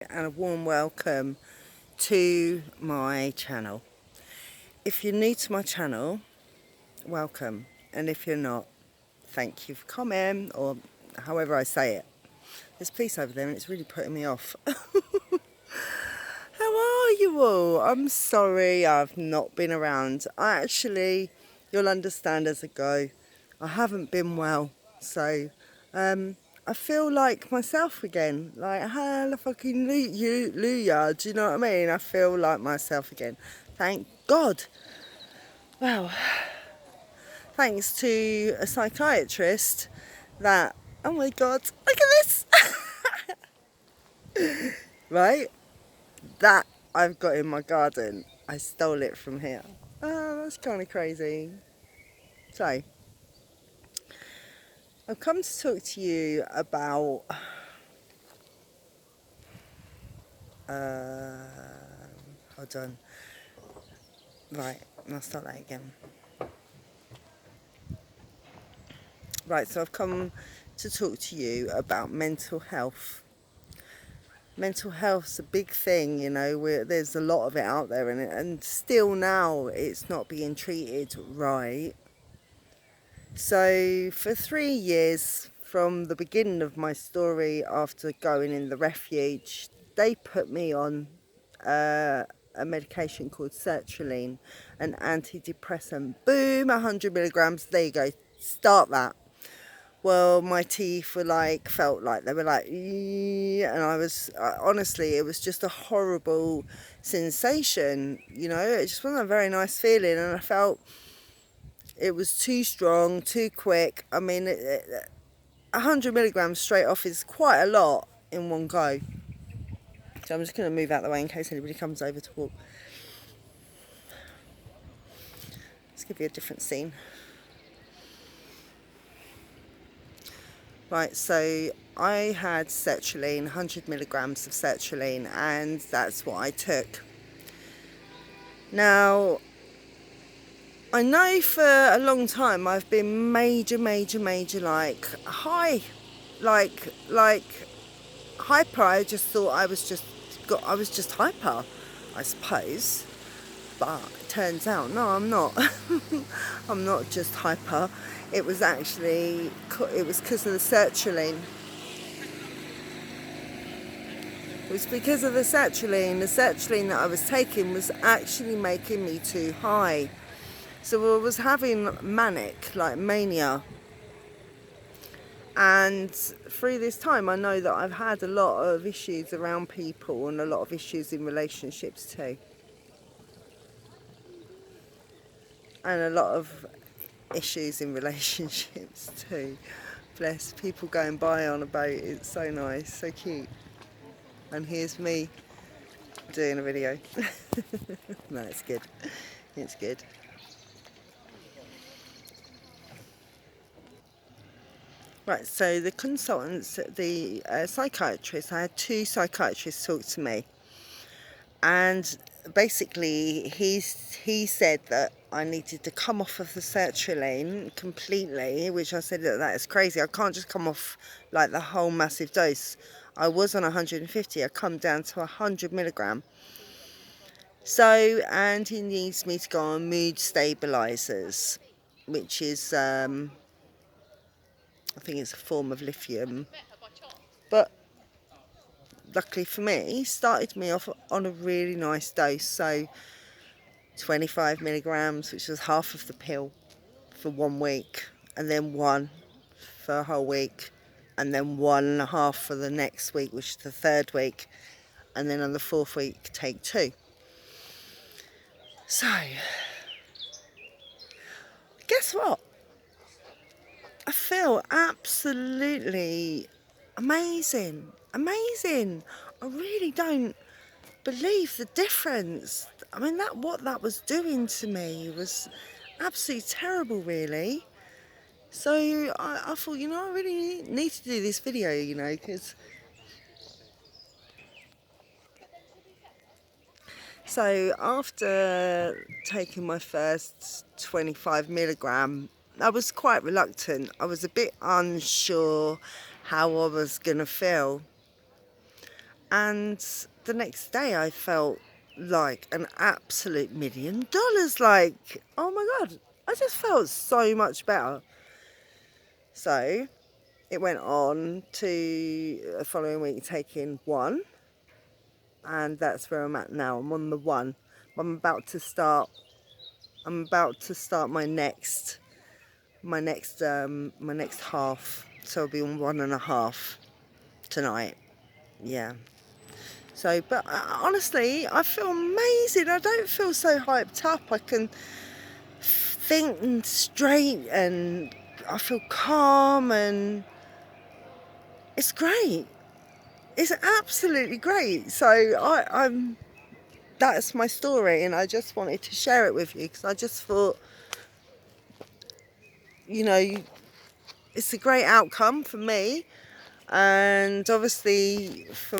And a warm welcome to my channel. If you're new to my channel, welcome, and if you're not, thank you for coming, or however I say it. There's police over there and it's really putting me off. How are you all? I'm sorry I've not been around. You'll understand as I go, I haven't been well, so I feel like myself again. Like, hallelujah, do you know what I mean? I feel like myself again. Thank God. Well, thanks to a psychiatrist that, oh my God, look at this! Right? That I've got in my garden. I stole it from here. Oh, that's kind of crazy. So, I've come to talk to you about hold on. Right, I'll start that again. Right, so I've come to talk to you about mental health. Mental health's a big thing, you know, there's a lot of it out there, and still now it's not being treated right. So for 3 years, from the beginning of my story after going in the refuge, they put me on a medication called Sertraline, an antidepressant. Boom, 100 milligrams, there you go, start that. Well, my teeth felt like they were like, and honestly, it was just a horrible sensation, you know, it just wasn't a very nice feeling, and I felt it was too strong, too quick. I mean, 100 milligrams straight off is quite a lot in one go. So I'm just going to move out of the way in case anybody comes over to walk. Let's give you a different scene. Right, so I had sertraline, 100 milligrams of sertraline, and that's what I took. Now, I know for a long time I've been major hyper. I just thought I was just hyper, I suppose. But it turns out, no, I'm not. I'm not just hyper. It was because of the sertraline. It was because of the sertraline. The sertraline that I was taking was actually making me too high. So I was having manic, like mania. And through this time, I know that I've had a lot of issues around people and a lot of issues in relationships too. And a lot of issues in relationships too. Bless, people going by on a boat, it's so nice, so cute. And here's me doing a video. No, it's good. It's good. Right, so the consultants, the psychiatrist, I had 2 psychiatrists talk to me. And basically he said that I needed to come off of the sertraline completely, which I said that is crazy. I can't just come off like the whole massive dose. I was on 150, I come down to 100 milligram. So, and he needs me to go on mood stabilizers, which is I think it's a form of lithium, but luckily for me, he started me off on a really nice dose. So 25 milligrams, which was half of the pill, for 1 week, and then 1 for a whole week, and then 1.5 for the next week, which is the 3rd week, and then on the 4th week take 2. So guess what? I feel absolutely amazing. I really don't believe the difference. I mean, what that was doing to me was absolutely terrible, really. So I thought, you know, I really need to do this video, you know, because... So after taking my first 25 milligram, I was quite reluctant. I was a bit unsure how I was going to feel. And the next day I felt like an absolute $1,000,000. Like, oh my God, I just felt so much better. So it went on to the following week taking one, and that's where I'm at now. I'm on the one. I'm about to start my next half. So I'll be on 1.5 tonight. Yeah. So, but honestly, I feel amazing. I don't feel so hyped up. I can think straight, and I feel calm, and it's great. It's absolutely great. So I'm that's my story, and I just wanted to share it with you because I just thought, you know, it's a great outcome for me, and obviously for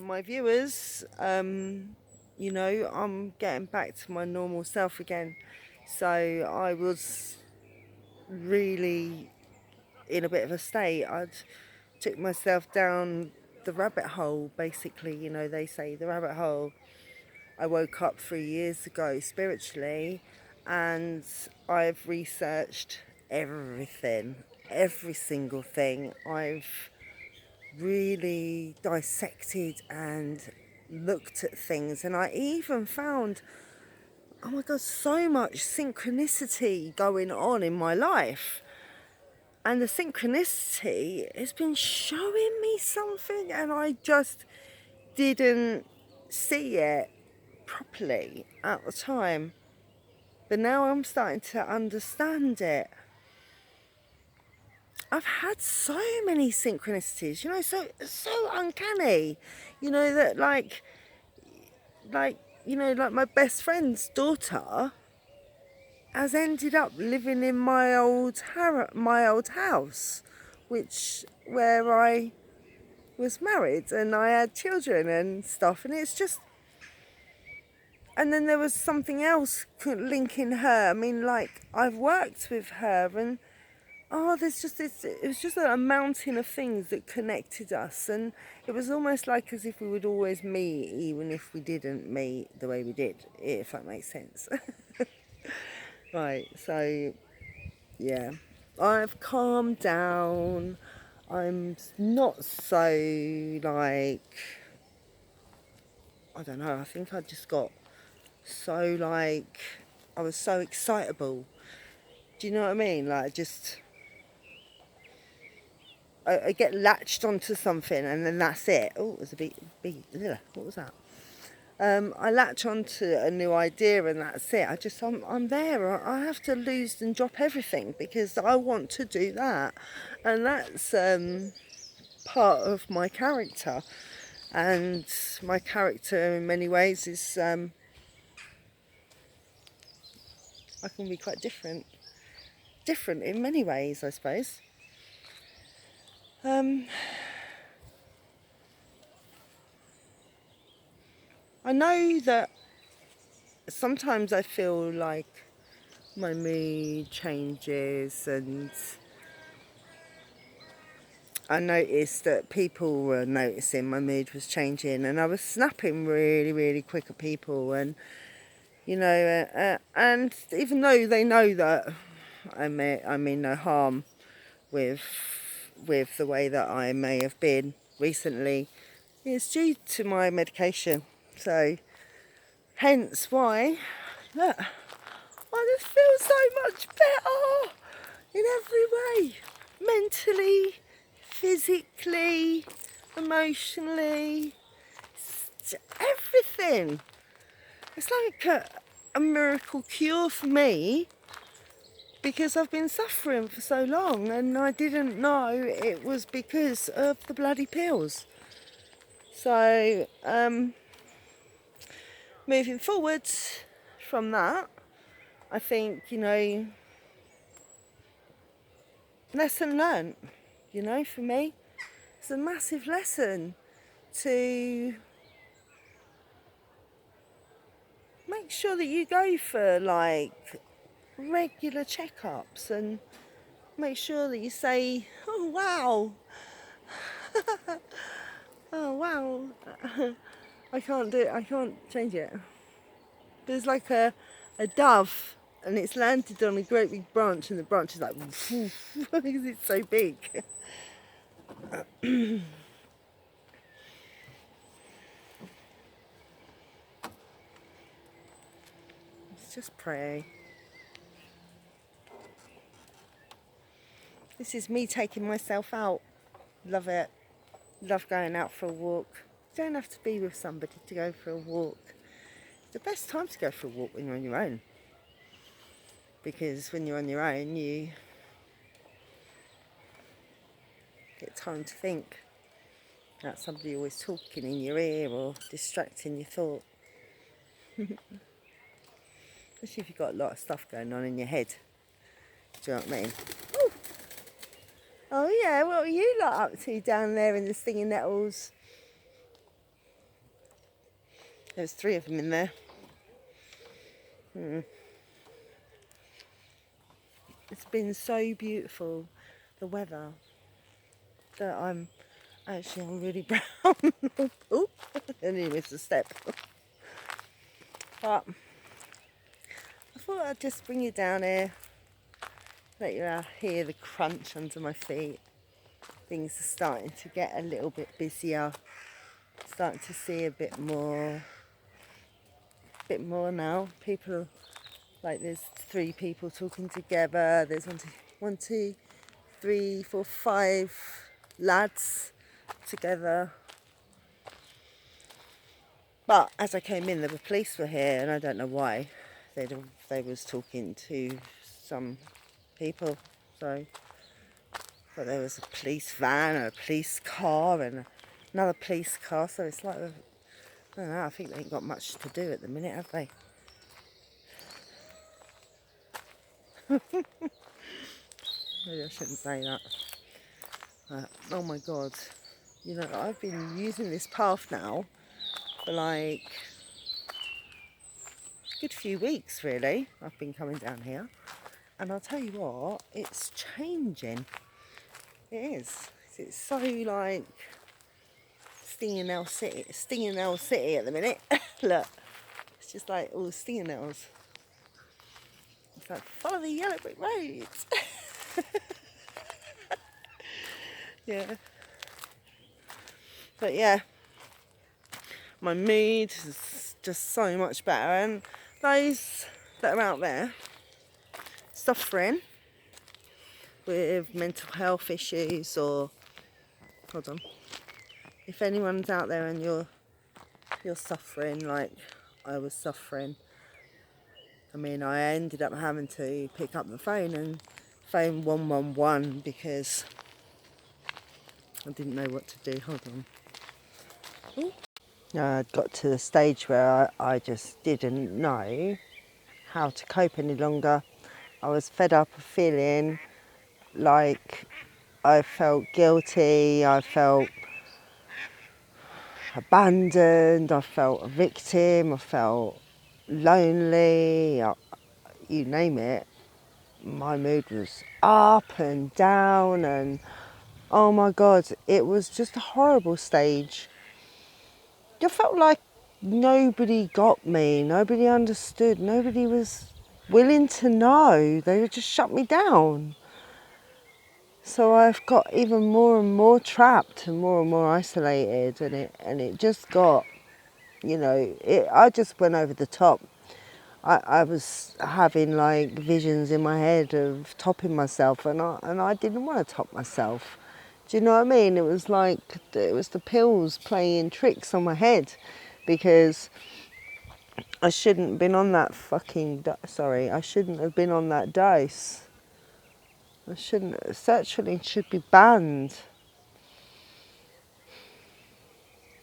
my viewers. You know, I'm getting back to my normal self again. So I was really in a bit of a state. I'd took myself down the rabbit hole, basically. You know, they say the rabbit hole. I woke up 3 years ago spiritually, and I've researched everything, every single thing. I've really dissected and looked at things, and I even found, oh my God, so much synchronicity going on in my life. And the synchronicity has been showing me something, and I just didn't see it properly at the time. But now I'm starting to understand it. I've had so many synchronicities, you know, so uncanny, you know, that like you know, like my best friend's daughter has ended up living in my old house, where I was married and I had children and stuff, and it's just, and then there was something else linking her. I mean, like, I've worked with her, and there's just this, it was just a mountain of things that connected us, and it was almost like as if we would always meet, even if we didn't meet the way we did, if that makes sense. Right, so yeah, I've calmed down. I'm not so, like, I don't know, I think I just got so, like, I was so excitable. Do you know what I mean? Like, I get latched onto something, and then that's it. Oh, it was a big, ugh, what was that? I latch onto a new idea, and that's it. I'm there. I have to lose and drop everything because I want to do that, and that's part of my character. And my character, in many ways, is I can be quite different in many ways, I suppose. I know that sometimes I feel like my mood changes, and I noticed that people were noticing my mood was changing, and I was snapping really, really quick at people, and you know, and even though they know that I mean no harm with the way that I may have been recently, it's due to my medication. So hence why, look, I just feel so much better in every way. Mentally, physically, emotionally, everything. It's like a miracle cure for me, because I've been suffering for so long, and I didn't know it was because of the bloody pills. So, moving forward from that, I think, you know, lesson learnt, you know, for me. It's a massive lesson to make sure that you go for, like, regular checkups, and make sure that you say, oh wow, Oh wow. I can't do it. I can't change it. There's like a dove, and it's landed on a great big branch, and the branch is like because it's so big. Let's just pray. This is me taking myself out. Love it. Love going out for a walk. You don't have to be with somebody to go for a walk. It's the best time to go for a walk when you're on your own. Because when you're on your own, you get time to think. Not somebody always talking in your ear or distracting your thought. Especially if you've got a lot of stuff going on in your head. Do you know what I mean? Ooh. Oh yeah, what were you lot up to down there in the stinging nettles? There was 3 of them in there. It's been so beautiful, the weather, that I'm really brown. Oh, I nearly missed a step. But I thought I'd just bring you down here, let you hear the crunch under my feet. Things are starting to get a little bit busier, starting to see a bit more now. People, like there's 3 people talking together. There's 1, 2, 3, 4, 5 lads together. But as I came in, the police were here, and I don't know why. They was talking to some people. So, but there was a police van and a police car and another police car. So it's like, I don't know. I think they ain't got much to do at the minute, have they? Maybe I shouldn't say that. Oh my God. You know, I've been using this path now for like a good few weeks, really. I've been coming down here. And I'll tell you what, it's changing. It is. It's so like stinging nail city at the minute. Look, it's just like all stinging nails. It's like, follow the yellow brick roads. Yeah. But yeah, my mood is just so much better. And those that are out there suffering with mental health issues, or hold on, if anyone's out there and you're suffering like I was suffering, I mean, I ended up having to pick up the phone and phone 111 because I didn't know what to do. Hold on. Ooh. I'd got to the stage where I just didn't know how to cope any longer. I was fed up of feeling like I felt guilty, I felt abandoned, I felt a victim, I felt lonely, you name it. My mood was up and down, and oh my God, it was just a horrible stage. I felt like nobody got me, nobody understood, nobody was willing to know. They would just shut me down. So I've got even more and more trapped and more isolated, and it just got, you know, I just went over the top. I was having like visions in my head of topping myself, and I didn't want to top myself. Do you know what I mean? It was like, it was the pills playing tricks on my head, because I shouldn't have been on that I shouldn't have been on that dose. Sertraline should be banned.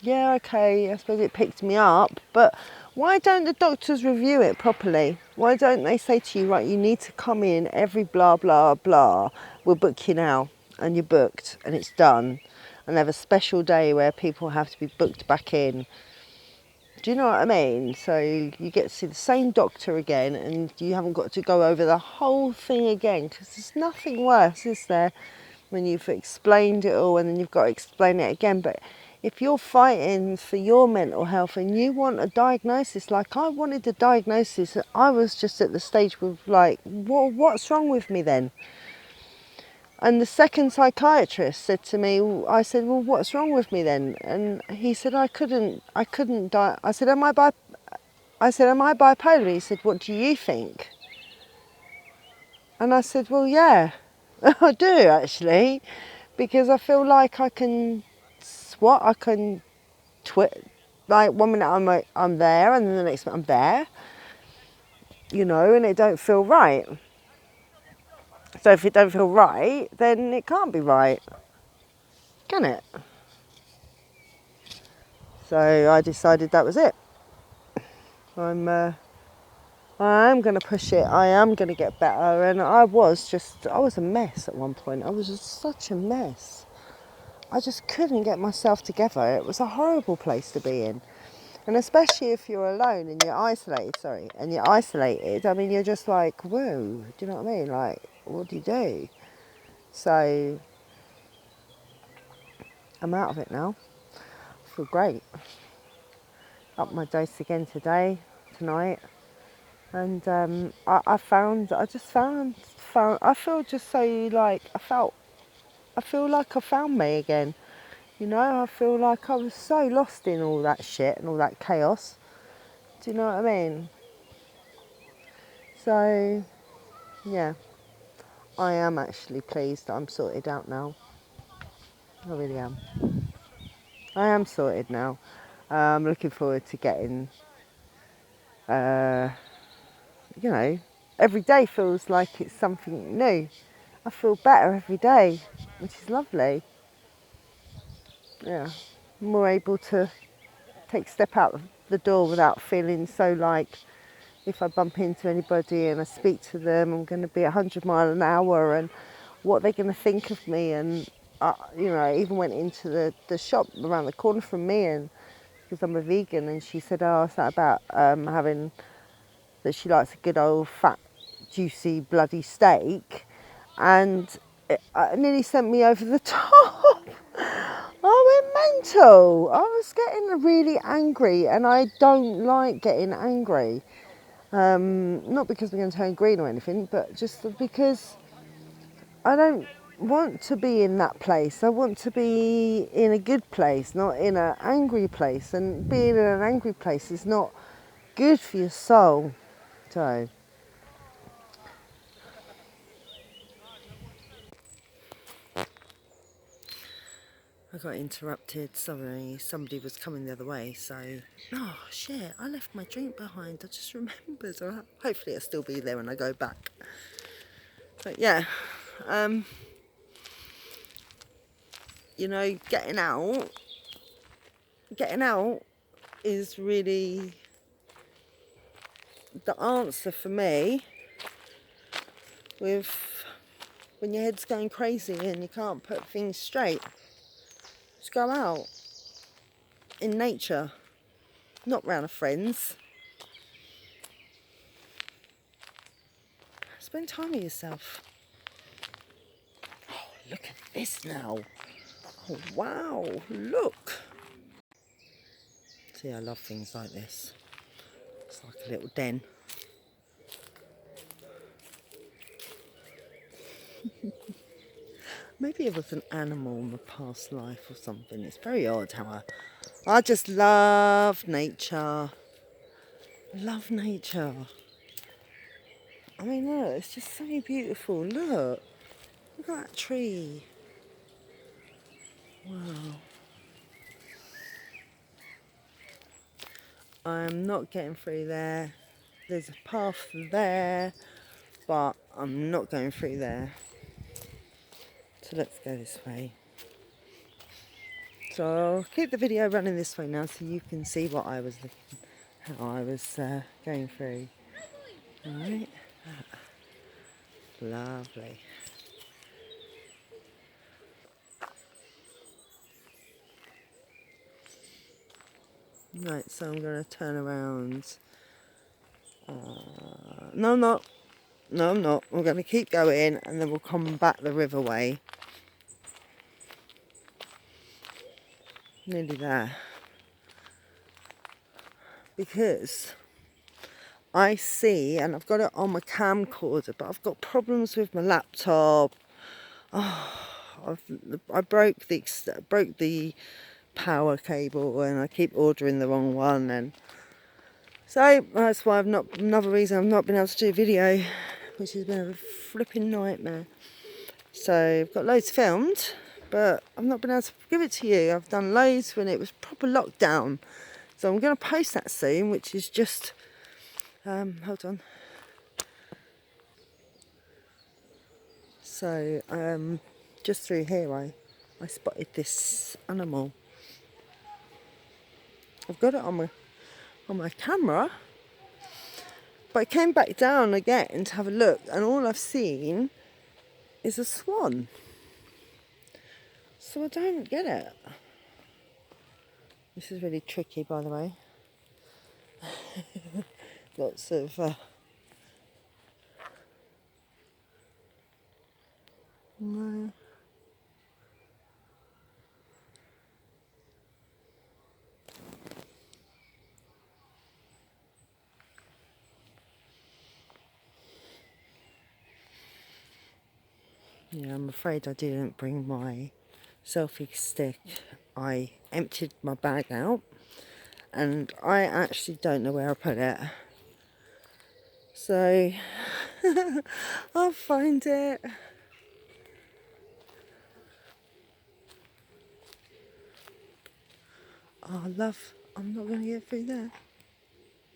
Yeah, okay, I suppose it picked me up, but why don't the doctors review it properly? Why don't they say to you, right, you need to come in every blah, blah, blah, we'll book you now, and you're booked, and it's done, and they have a special day where people have to be booked back in. Do you know what I mean? So you get to see the same doctor again, and you haven't got to go over the whole thing again, because there's nothing worse, is there, when you've explained it all and then you've got to explain it again. But if you're fighting for your mental health and you want a diagnosis, like I wanted a diagnosis, I was just at the stage with like, what's wrong with me then? And the second psychiatrist said to me, I said, well, what's wrong with me then? And he said, I couldn't die. I said, am I bipolar? He said, what do you think? And I said, well, yeah, I do actually, because I feel like I can like 1 minute I'm there, and then the next minute I'm there, you know, and it don't feel right. So if it don't feel right, then it can't be right, can it? So I decided that was it. I am going to push it. I am going to get better. And I was a mess at one point. I was just such a mess. I just couldn't get myself together. It was a horrible place to be in. And especially if you're alone and you're isolated, I mean, you're just like, whoa, do you know what I mean? Like, what do you do? So I'm out of it now. I feel great. Up my dose again tonight. And I feel just so like, I feel like I found me again. You know, I feel like I was so lost in all that shit and all that chaos. Do you know what I mean? So, yeah, I am actually pleased that I'm sorted out now. I really am. I am sorted now. I'm looking forward to getting, you know, every day feels like it's something new. I feel better every day, which is lovely. Yeah, more able to step out the door without feeling so like if I bump into anybody and I speak to them, I'm going to be 100 miles an hour and what they're going to think of me. And you know, I even went into the shop around the corner from me, and because I'm a vegan, and she said, oh, it's not about having, that she likes a good old fat juicy bloody steak, and it nearly sent me over the top. I went mental. I was getting really angry, and I don't like getting angry. Not because I'm going to turn green or anything, but just because I don't want to be in that place. I want to be in a good place, not in an angry place. And being in an angry place is not good for your soul. So, I got interrupted. Sorry, somebody was coming the other way. So, oh shit, I left my drink behind. I just remembered. Hopefully it'll still be there when I go back. But yeah, you know, getting out is really the answer for me with when your head's going crazy and you can't put things straight. Just go out in nature, not round of friends. Spend time with yourself. Oh, look at this now. Oh, wow, look. See, I love things like this. It's like a little den. Maybe it was an animal in the past life or something. It's very odd how I just love nature. Love nature. I mean, look, it's just so beautiful. Look at that tree. Wow. I'm not getting through there. There's a path there, but I'm not going through there. So let's go this way. So I'll keep the video running this way now so you can see what I was looking, how I was going through. Alright. Lovely. Right, so I'm going to turn around. No, I'm not. No, I'm not. We're going to keep going and then we'll come back the river way. Nearly there. Because I see, and I've got it on my camcorder, but I've got problems with my laptop. I broke the power cable, and I keep ordering the wrong one, and so that's why another reason I've not been able to do a video, which has been a flipping nightmare. So I've got loads filmed, but I've not been able to give it to you. I've done loads when it was proper lockdown. So I'm going to post that soon, which is just, hold on. So just through here I spotted this animal. I've got it on my camera, but I came back down again to have a look, and all I've seen is a swan. So I don't get it. This is really tricky, by the way. Lots of no. Yeah, I'm afraid I didn't bring my selfie stick. I emptied my bag out, and I actually don't know where I put it. So I'll find it. Oh, love, I'm not going to get through there.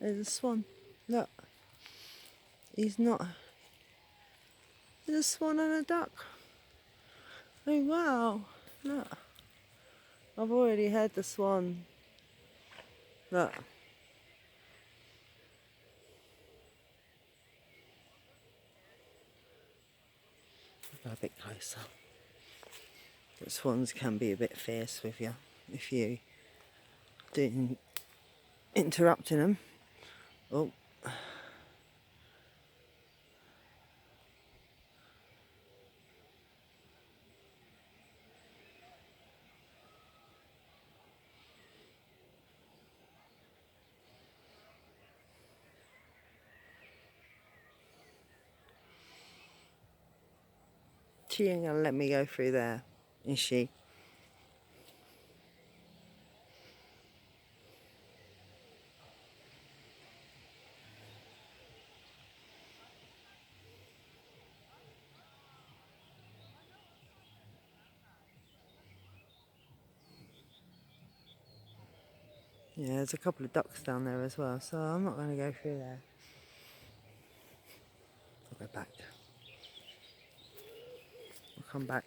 There's a swan. Look, he's not. There's a swan and a duck. Oh, wow. Look, I've already had the swan. Look. Go a bit closer. But swans can be a bit fierce with you if you do interrupting them. Oh. She ain't gonna let me go through there, is she? Yeah, there's a couple of ducks down there as well, so I'm not going to go through there. I'll go back. I'll come back.